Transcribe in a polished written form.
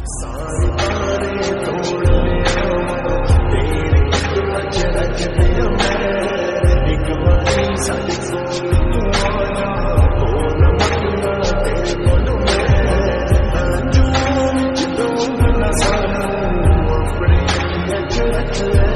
सारे तारे तोड़ लिया तेरे रच रच दिया मैं एक बारी साडी सोनी तू आना हो न मटना तेरे कोल मैं जो विच डोब ना सानू अपने रच रच